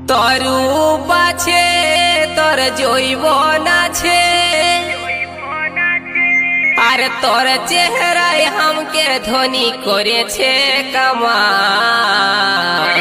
তোর পাছে তোর জৈবন আছে আর তোর চেহারায় हमके ধনী করেছে কামাল।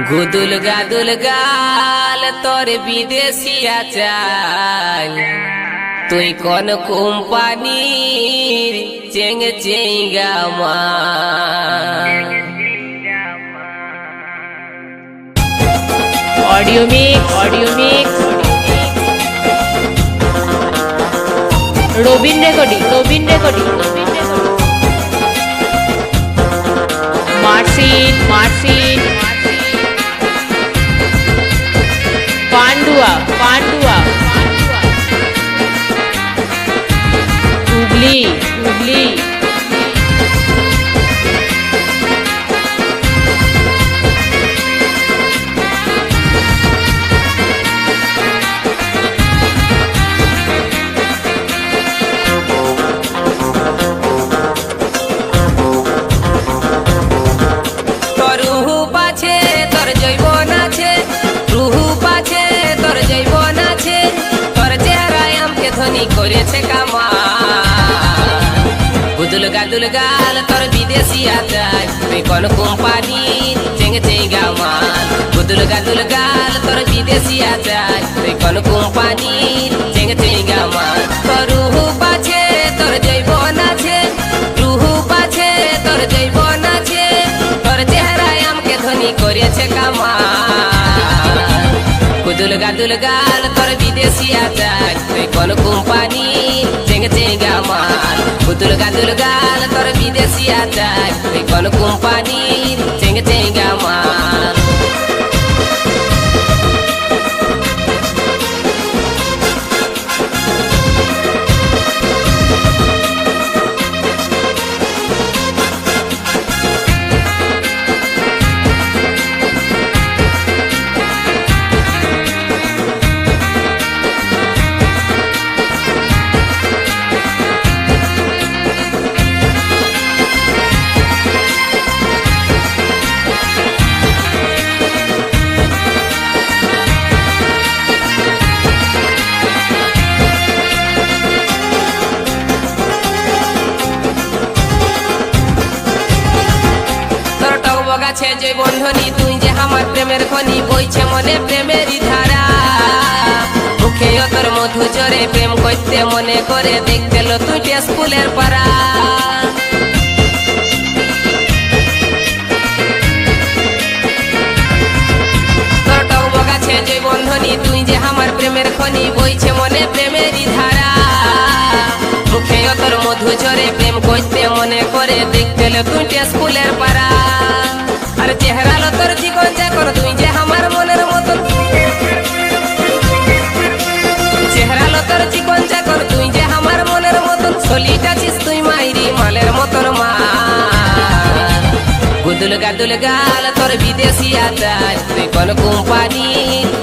গুদুল গাদুল গাল তোর বিদেশিয়া চাল, তুই কোন কোম্পানির চেঙ্গ চেঙ্গা মাল। Audio mix Robin recording মার্সিন Pandua Hooghly ধনী করেছে কামাল। গুদুল গাদুল গাল তোর বিদেশিয়া চাই, তুই কোন কোম্পানির চেঙ্গে চেঙ্গা মাল। গুদুল গাদুল গাল তোর বিদেশিয়া চাই, তুই কোন কোম্পানির চেঙ্গে চেঙ্গা মাল। তোর রুহু পাছে তোর জৈবন আছে, রুহু পাছে তোর জৈবন আছে, তোর চেহারায় हमके ধনী করেছে কামাল। গুদুল গাদুল গাল তোর বিদেশিয়া চাই, তুই কোন কোম্পানি চেঙ্গে চেঙ্গা মাল। গুদুল গাদুল গাল তোর বিদেশিয়া চাই, তুই কোন কোম্পানি চেঙ্গে চেঙ্গা মাল। গাছে যে বন্ধনী, তুই যে আমার প্রেমের খনি, বইছে মনে প্রেমেরই ধারা। মুখে তোর মধু জরে প্রেম করতে মনে করে, দেখতে লো তুই স্কুলের পাড়া। তোর টক গাছে যে বন্ধনী, তুই যে আমার প্রেমের খনি, বইছে মনে প্রেমেরই ধারা। মুখে তোর মধু জরে প্রেম করতে মনে করে, দেখতে লো তুই স্কুলের পাড়া। আর চেহারা লো তোর জীবন যাকর, তুই যে আমার মনের মতন। চেহারা লো তোর জীবন যাকর, তুই যে আমার মনের মতন। ছলিটা ছিস তুই মাইরি মালের মতন মাল। গুদুল গাদুল গাল তোর বিদেশিয়া চাই, তুই কোন কোম্পানি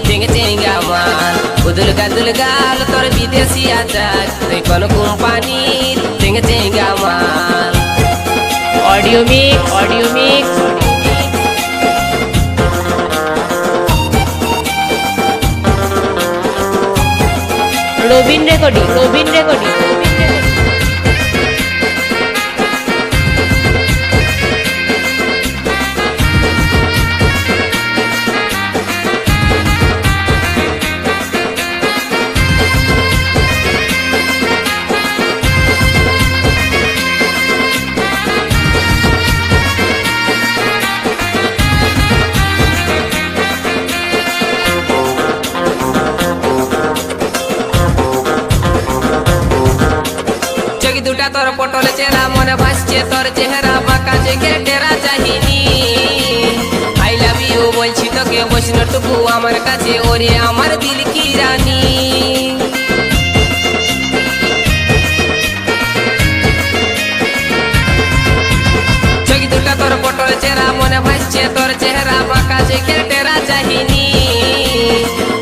চেঙ্গে চেঙ্গা মাল। গুদুল গাদুল গাল তোর বিদেশিয়া চাই, তুই কোন কোম্পানি চেঙ্গে চেঙ্গা মাল। ऑडियो मिक्स রবিন রেকর্ডিং দুটা তোর পটল চেরা, মনে ভাসছে তোর চেহারা, বাঁকা জেগে টেরা চাহিনি। আই লাভ ইউ বলছি তোকে, বৈষ্ণটুকু আমার কাছে, ওরে আমার দিল কি রানী। চোখ দুটা তোর পটল চেরা, মনে ভাসছে তোর চেহারা, বাঁকা জেগে টেরা চাহিনি।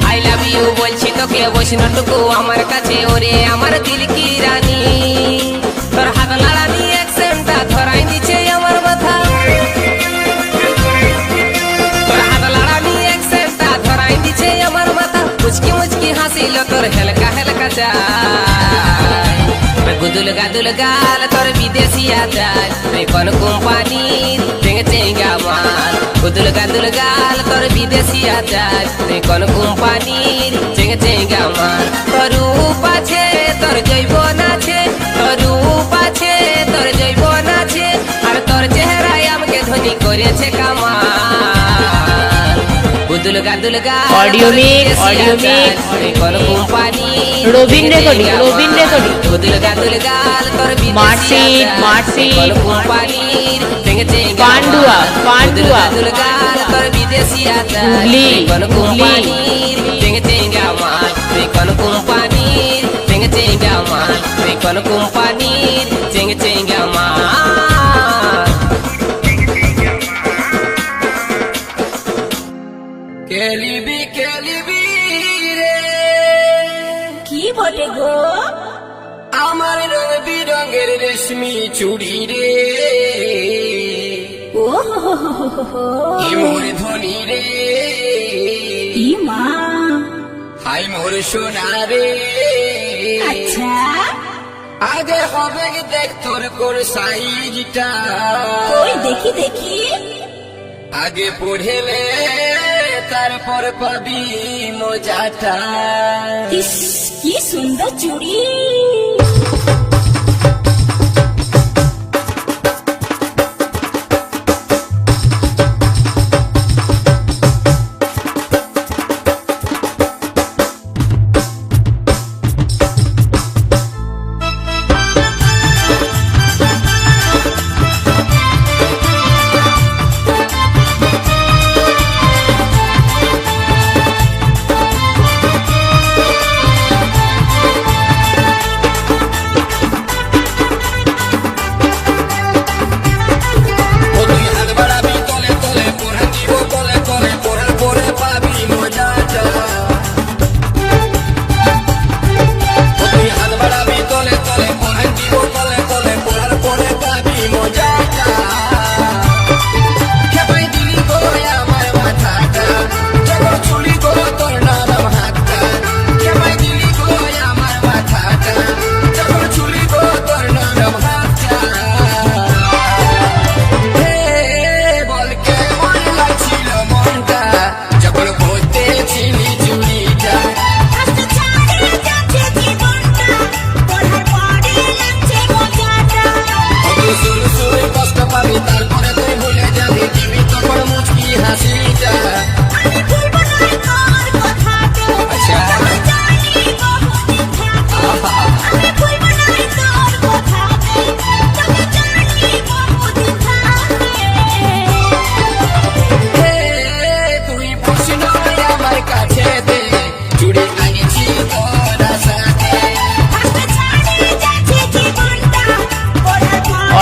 আই লাভ ইউ বলছি তোকে, বৈষ্ণটুকু আমার কাছে, ওরে আমার দিল কি রানী। তোর হাত লাড়ানি অ্যাকসেন্টটা ধরাই দিচ্ছে আমার মাথা, তোর হাত লাড়া যায় গুদুল গাদুল গাল তোর বিদেশিয়া যায় কোন কোম্পানির চেঙ্গে চেঙ্গা মাল গুদুল গাদুল গাল তোর বিদেশিয়া যায় কোন কোম্পানির চেঙ্গে চেঙ্গা মাল তোর রূপ আছে তোর জৈবন আছে তোর রূপ আছে তোর জৈবন আছে আর তোর চেহারায় আমাকে ধনী করেছে কামাল গুদুল গাদুল গাল Audio mix, audio mix. কোন company Robin recording, Robin recording. গুদুল গাদুল গাল তোর মার্সিড, মার্সিড। কোন কোম্পানির চেঙ্গে চেঙ্গা পান্ডুয়া, পান্ডুয়া। গুদুল গাল তোর বিদেশি আছে হুগলি, কোন হুগলি। কোম্পানির চেঙ্গে চেঙ্গা মাল কোন কোম্পানির চেঙ্গে চেঙ্গা মাল কোন কোম্পানির চেঙ্গে চেঙ্গা মাল কেলিবি কেলিবি রে কি বটে গো? আমার রং বিরঙের রেশমি চুড়ি রে ও হো হো হো হো হো। কি মোর ধনী রে ই মা, হাই মোর সোনা রে আচ্ছা আগে হবে কি দেখ তোর কোর সাইজটা ওই দেখি দেখি। আগে পড়েলে তারপর পাবি মজাটা ইস কি সুন্দর চুড়ি।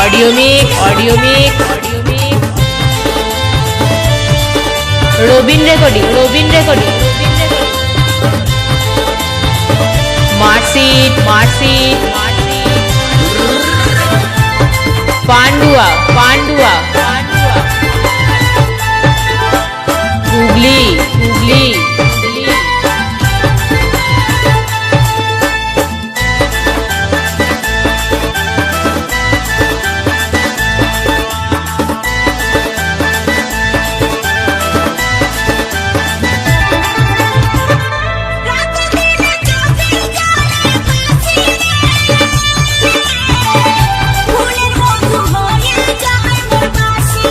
Audio mix, audio mix, audio mix. Robin recording, Robin recording. মার্সিড, মার্সিড, মার্সিড। পান্ডুয়া, পান্ডুয়া, পান্ডুয়া। হুগলি, হুগলি, হুগলি। ফুলের মধু হয়ে যায় মোর বাসি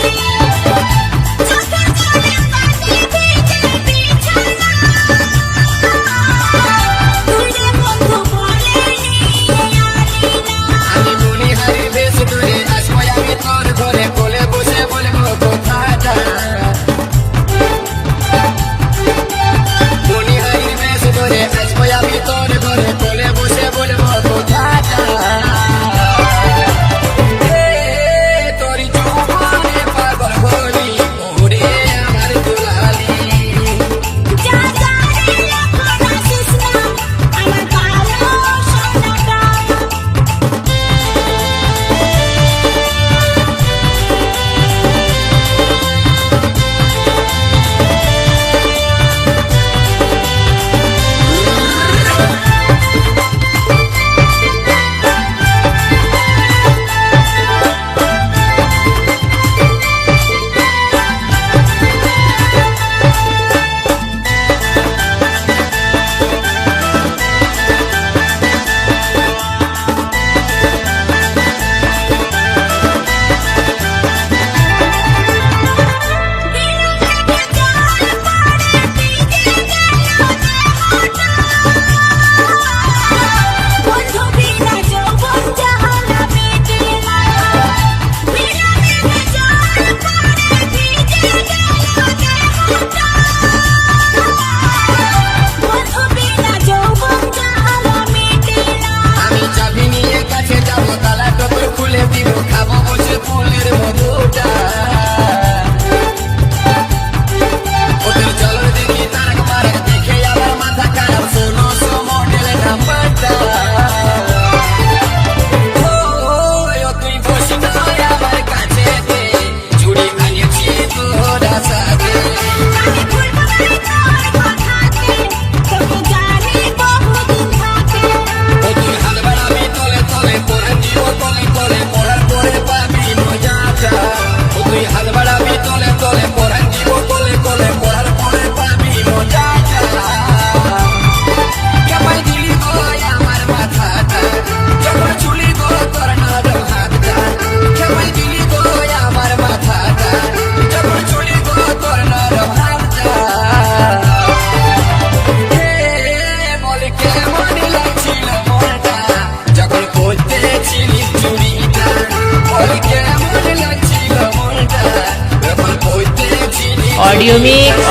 অডিও মিক্স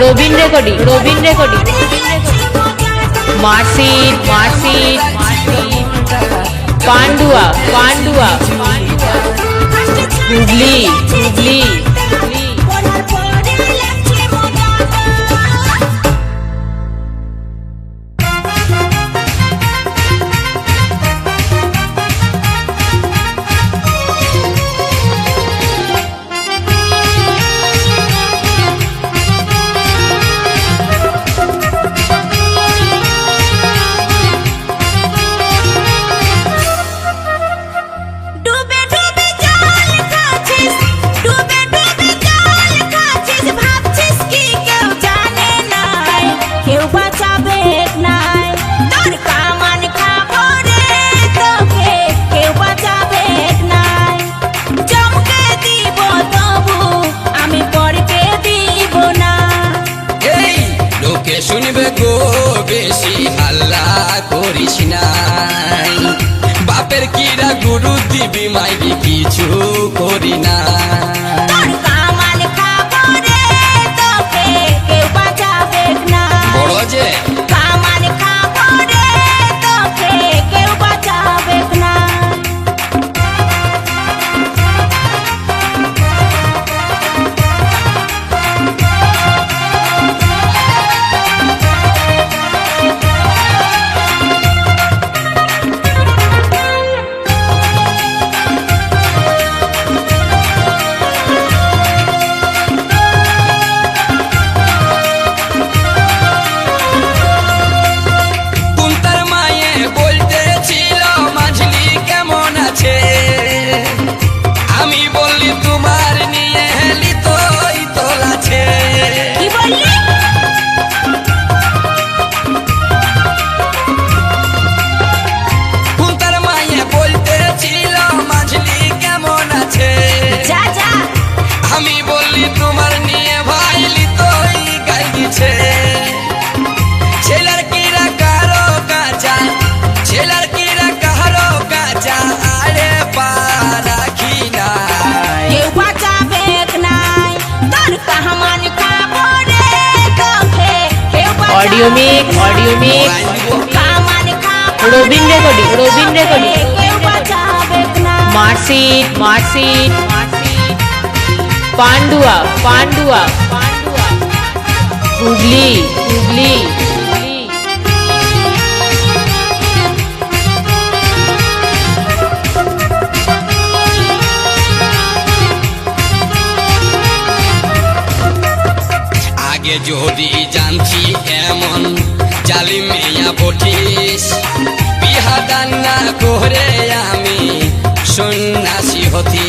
রবিন রেকর্ডিং মার্সিড পান্ডুয়া হুগলি শুনবে গো বেশি হাল্লা করিস নাই, বাপের কিরা গুরু দিবি মাইবি কিছু করি না। বড় যে আমি বললি তোমার নিয়ে হেলি তোই তোলাছে। কুন্তার মায়ে বলতেছিল মাঝলি কেমন আছে, আমি বললি তোমার নিয়ে ভাইলি তোই গাই দিছে। ছেলের কিরা কারো কাঁচা, ছেলের কিরা কারো কাঁচা আরে পারা অডিও মিক্স রবিন রেকর্ডিং মার্সিড পান্ডুয়া হুগলি আগে যদি জানছি এমন জালি মেয়া বটিস, বিহা দান না করে আমি সন্ন্যাসী হতি।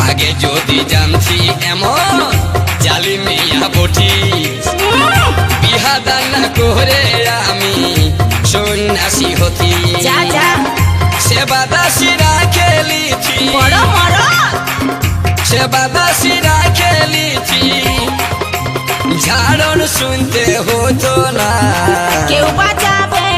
আগে যদি জানছি এমন জালি মেয়া বটিস, বিহা দান না করে আমি সন্ন্যাসী হতি। সেবাদাসীরা খেলিছি, সেবাদাসীরা খেলিছি, ঝাড়ন শুনতে হতো না। কেউ বাঁচাবে